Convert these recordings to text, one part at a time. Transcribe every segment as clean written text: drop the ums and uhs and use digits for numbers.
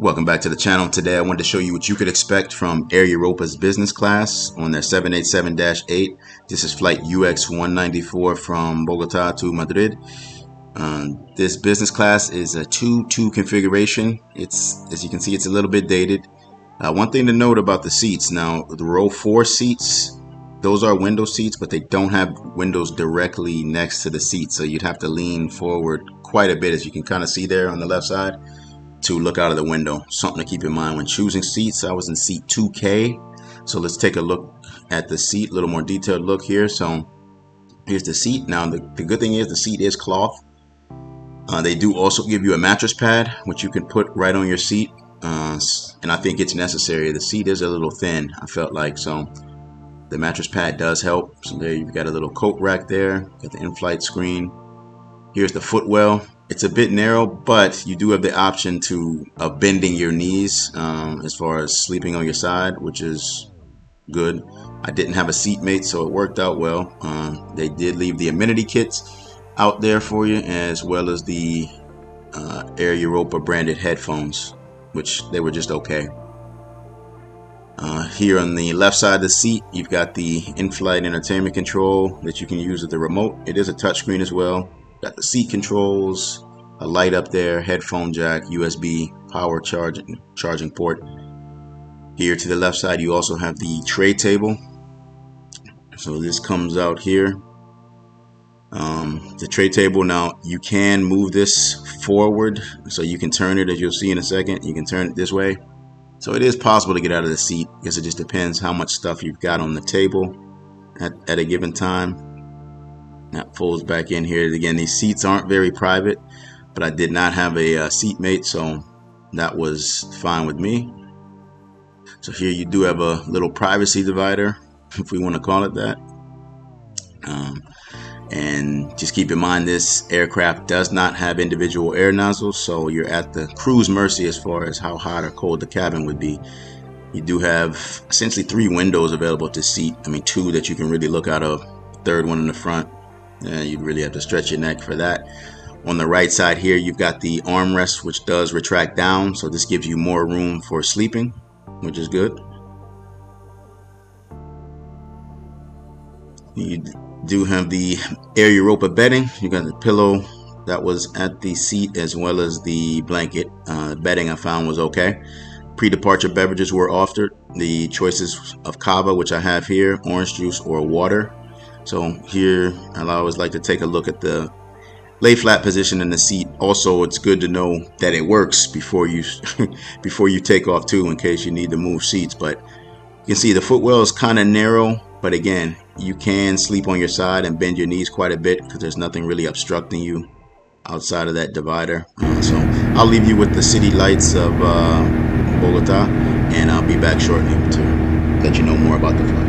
Welcome back to the channel. Today I wanted to show you what you could expect from Air Europa's business class on their 787-8. This is flight UX-194 from Bogota to Madrid. This business class is a 2-2 configuration. As you can see, it's a little bit dated. One thing to note about the seats, now the row 4 seats, those are window seats, but they don't have windows directly next to the seat, so you'd have to lean forward quite a bit, as you can kind of see there on the left side, to look out of the window. Something to keep in mind when choosing seats. I was in seat 2K, so let's take a look at the seat, a little more detailed look here. So here's the seat. Now the good thing is the seat is cloth. They do also give you a mattress pad, which you can put right on your seat, and I think it's necessary. The seat is a little thin, I felt like, so the mattress pad does help. So there you've got a little coat rack there, got the in-flight screen. Here's the footwell. It's a bit narrow, but you do have the option of bending your knees as far as sleeping on your side, which is good. I didn't have a seatmate, so it worked out well. They did leave the amenity kits out there for you, as well as the Air Europa branded headphones, which they were just okay. Here on the left side of the seat, you've got the in-flight entertainment control that you can use with the remote. It is a touchscreen as well. Got the seat controls, a light up there, headphone jack, USB power charging port. Here to the left side, you also have the tray table. So this comes out here. The tray table, now you can move this forward, so you can turn it, as you'll see in a second. You can turn it this way. So it is possible to get out of the seat. I guess it just depends how much stuff you've got on the table at a given time. That folds back in here. Again, these seats aren't very private, but I did not have a seatmate, so that was fine with me. So here you do have a little privacy divider, if we want to call it that. And just keep in mind, this aircraft does not have individual air nozzles, so you're at the crew's mercy as far as how hot or cold the cabin would be. You do have essentially 3 windows available to seat. I mean, 2 that you can really look out of, third one in the front. You'd really have to stretch your neck for that. On the right side here, you've got the armrest, which does retract down, so this gives you more room for sleeping, which is good. You do have the Air Europa bedding. You got the pillow that was at the seat, as well as the blanket. Bedding I found was okay. Pre-departure beverages were offered. The choices of Cava, which I have here, orange juice or water. So here, I always like to take a look at the lay flat position in the seat. Also, it's good to know that it works before you before you take off too, in case you need to move seats. But you can see the footwell is kind of narrow, but again, you can sleep on your side and bend your knees quite a bit, because there's nothing really obstructing you outside of that divider. So I'll leave you with the city lights of Bogota, and I'll be back shortly to let you know more about the flight.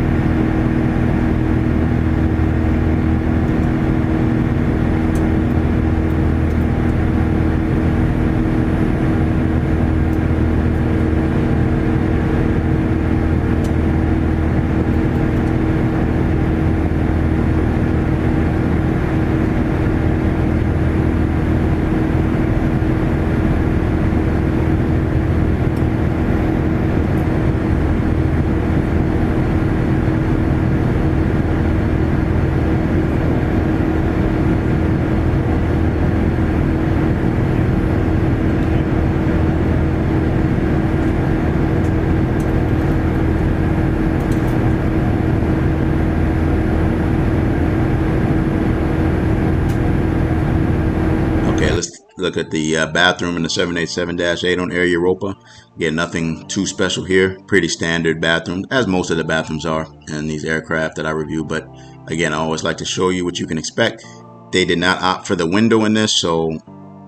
Look at the bathroom in the 787-8 on Air Europa. Again, nothing too special here. Pretty standard bathroom, as most of the bathrooms are in these aircraft that I review. But again, I always like to show you what you can expect. They did not opt for the window in this, so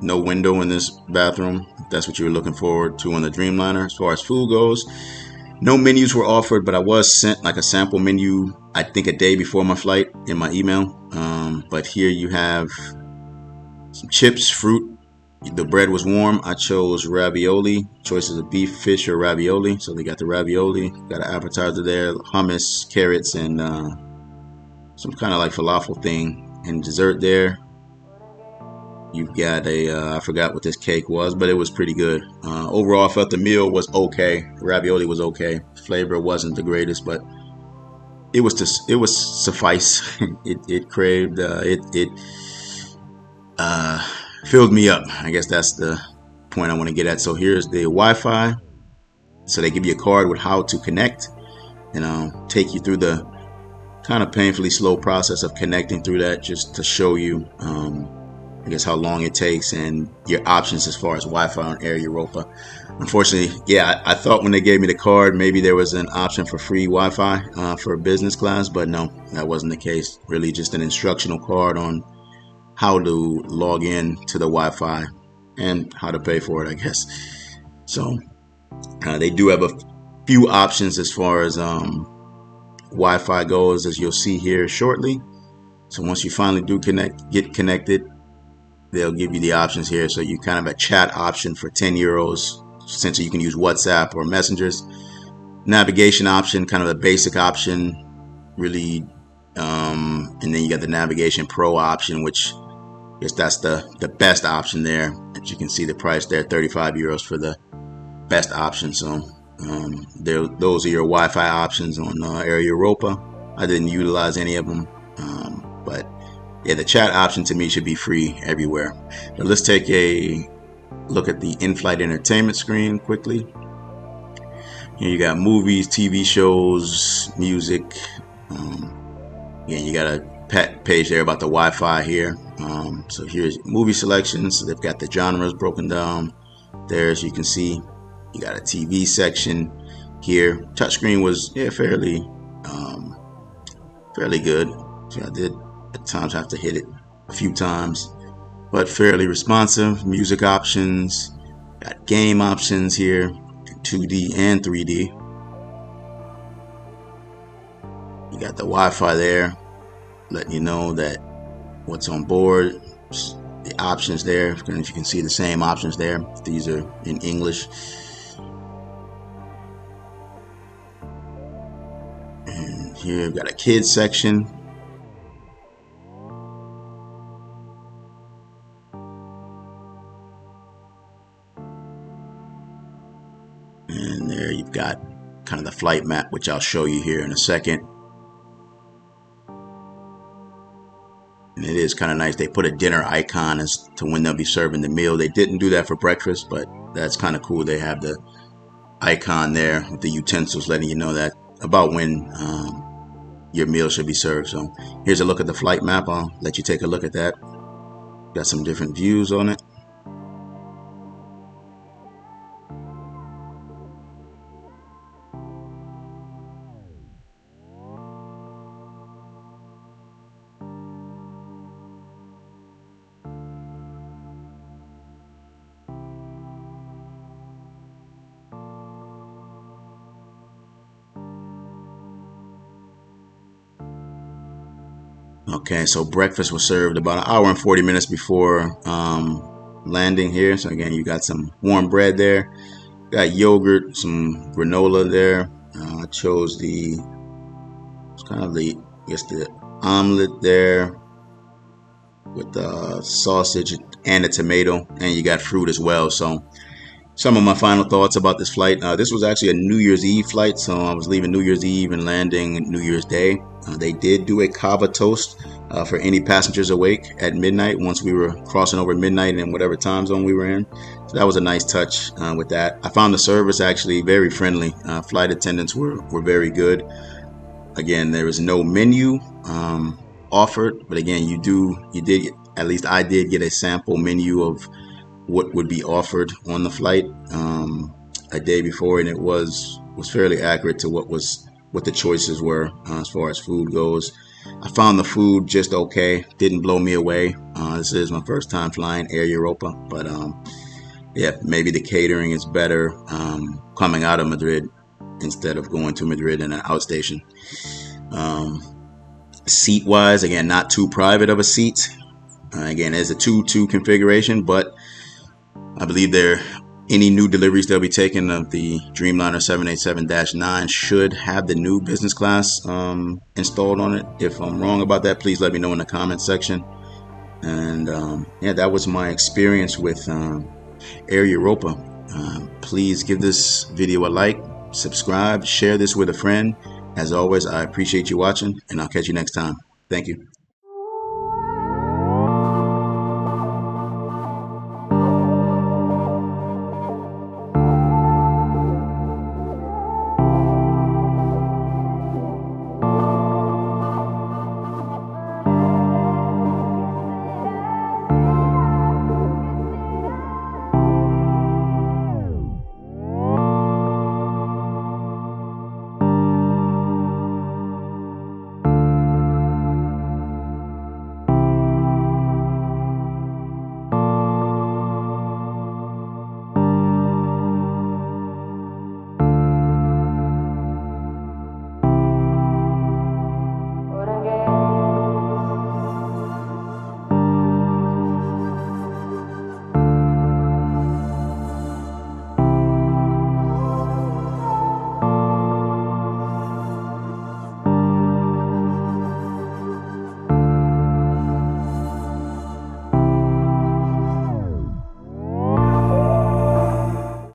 no window in this bathroom, if that's what you were looking forward to on the Dreamliner. As far as food goes, no menus were offered, but I was sent like a sample menu, I think a day before my flight, in my email. But here you have some chips, fruit. The bread was warm. I chose ravioli. Choices of beef, fish, or ravioli. So they got the ravioli. Got an appetizer there, hummus, carrots, and some kind of like falafel thing. And dessert there. You've got I forgot what this cake was, but it was pretty good. Overall, I felt the meal was okay. Ravioli was okay. Flavor wasn't the greatest, but it was suffice. It craved, it filled me up. I guess that's the point I want to get at. So here's the Wi-Fi. So they give you a card with how to connect, and I'll take you through the kind of painfully slow process of connecting through that, just to show you I guess how long it takes and your options as far as Wi-Fi on Air Europa. Unfortunately, yeah, I thought when they gave me the card, maybe there was an option for free Wi-Fi for business class, but no, that wasn't the case. Really just an instructional card on how to log in to the Wi-Fi and how to pay for it, I guess. So they do have a few options as far as Wi-Fi goes, as you'll see here shortly. So once you finally do get connected, they'll give you the options here. So you kind of a chat option for 10 euros. Essentially, you can use WhatsApp or messengers. Navigation option, kind of a basic option, really. And then you got the Navigation Pro option, which I guess that's the best option there. As you can see the price there, 35 euros for the best option. So those are your Wi-Fi options on Air Europa. I didn't utilize any of them, but yeah, the chat option to me should be free everywhere. But let's take a look at the in-flight entertainment screen quickly. Here you got movies, TV shows, music. Again, you got a page there about the Wi-Fi here. So here's movie selections. So they've got the genres broken down there, as you can see. You got a TV section here. Touchscreen was fairly good. So I did at times have to hit it a few times, but fairly responsive. Music options, got game options here, 2D and 3D. You got the Wi-Fi there, letting you know that what's on board, the options there. If you can see the same options there, these are in English. And here we've got a kids section. And there you've got kind of the flight map, which I'll show you here in a second. And it is kind of nice. They put a dinner icon as to when they'll be serving the meal. They didn't do that for breakfast, but that's kind of cool. They have the icon there with the utensils letting you know that about when your meal should be served. So here's a look at the flight map. I'll let you take a look at that. Got some different views on it. Okay, so breakfast was served about an hour and 40 minutes before landing here. So again, you got some warm bread there, got yogurt, some granola there. I chose the omelet there with the sausage and a tomato, and you got fruit as well. So some of my final thoughts about this flight. This was actually a New Year's Eve flight, so I was leaving New Year's Eve and landing New Year's Day. They did do a Cava toast for any passengers awake at midnight once we were crossing over midnight in whatever time zone we were in. So that was a nice touch with that. I found the service actually very friendly. Flight attendants were very good. Again, there was no menu offered, but again, at least I did get a sample menu of what would be offered on the flight a day before, and it was fairly accurate to what the choices were as far as food goes. I found the food just okay, didn't blow me away. This is my first time flying Air Europa, but yeah, maybe the catering is better coming out of Madrid instead of going to Madrid in an outstation. Seat wise, again, not too private of a seat. Again, there's a 2-2 configuration, but I believe any new deliveries they'll be taking of the Dreamliner 787-9 should have the new business class installed on it. If I'm wrong about that, please let me know in the comment section. And yeah, that was my experience with Air Europa. Please give this video a like, subscribe, share this with a friend. As always, I appreciate you watching, and I'll catch you next time. Thank you.